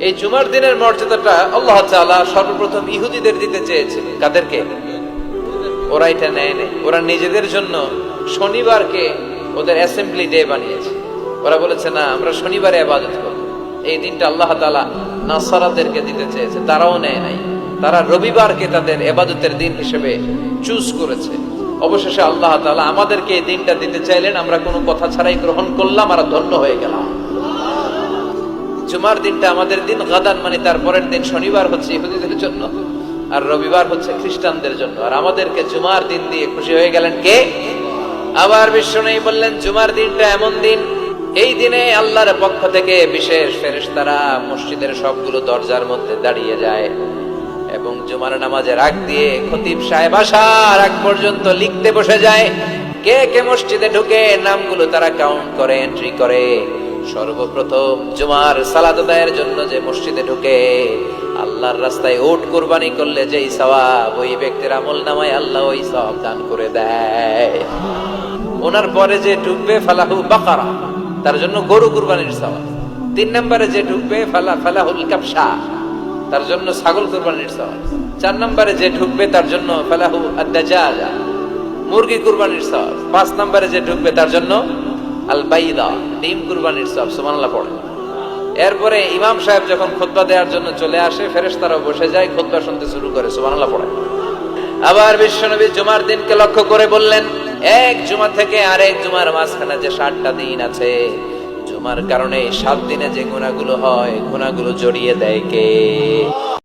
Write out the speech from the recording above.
এই জুমার দিনের মর্যাদাটা আল্লাহ তাআলা সর্বপ্রথম ইহুদিদের দিতে চেয়েছেন। কাদেরকে? ওরা এটা নেয় নাই। ওরা নিজেদের জন্য শনিবারকে ওদের অ্যাসেম্বলি ডে বানিয়েছে। ওরা বলেছে না, আমরা শনিবারে ইবাদত করব। এই দিনটা আল্লাহ তাআলা নাসারাদেরকে দিতে চেয়েছে, তারাও নেয় নাই। তারা রবিবারকে তাদের ইবাদতের দিন হিসেবে চুজ করেছে। অবশেষে আল্লাহ তাআলা আমাদেরকে এই দিনটা দিতে চাইলেন, আমরা কোনো কথা ছাড়াই গ্রহণ করলাম আর ধন্য হয়ে গেলাম। জুমার দিনটা আমাদের দিন, গাদান মানে তারপরের দিন শনিবার হচ্ছে ইহুদিদের জন্য, আর রবিবার হচ্ছে খ্রিস্টানদের জন্য। আর আমাদেরকে জুমার দিন দিয়ে খুশি হয়ে গেলেন কে? আবার বিশ্বনবী বললেন, জুমার দিনটা এমন দিন, এই দিনে আল্লাহর পক্ষ থেকে বিশেষ ফেরেশতারা মসজিদের সবগুলো দরজার মধ্যে দাঁড়িয়ে যায় এবং জুমার নামাজের আগ দিয়ে খতিব সাহেব আসার আগ পর্যন্ত লিখতে বসে যায়। কে কে মসজিদে ঢুকে নামগুলো তারা কাউন্ট করে, এন্ট্রি করে। সর্বপ্রথম জুমার সালাত আদায়ের জন্য যে মসজিদে ঢুকে, আল্লাহর রাস্তায় উট কুরবানি করলে যেই সওয়াব, ওই ব্যক্তির আমলনামায় আল্লাহ ওই সওয়াব দান করে দেয়। ওনার পরে যে ঢুকবে ফালাহু বাকারা, তার জন্য গরু কুরবানির সওয়াব। 3 নম্বরে যে ঢুকবে ফালাহুল কাবশা, তার জন্য ছাগল কুরবানির সওয়াব। 4 নম্বরে যে ঢুকবে তার জন্য ফালাহু আদ-দাজাজা, মুরগি কুরবানির সওয়াব। 5 নম্বরে যে ঢুকবে তার জন্য আল বাইদা, ডিম কুরবানির সওয়াব। সুবহানাল্লাহ পড়ে। এরপরে ইমাম সাহেব যখন খুতবা দেওয়ার জন্য চলে আসে, ফেরেশতারা বসে যায়, খুতবা শুনতে শুরু করে। সুবহানাল্লাহ পড়ে। আবার বিশ্বনবী জুমার দিনকে লক্ষ্য করে বললেন, এক জুমা থেকে আরেক জুমার মাঝখানে যে 7টা দিন আছে, জুমার কারণে 7 দিনে যে গুনাহগুলো হয়, গুনাহগুলো জড়িয়ে দেয় কে?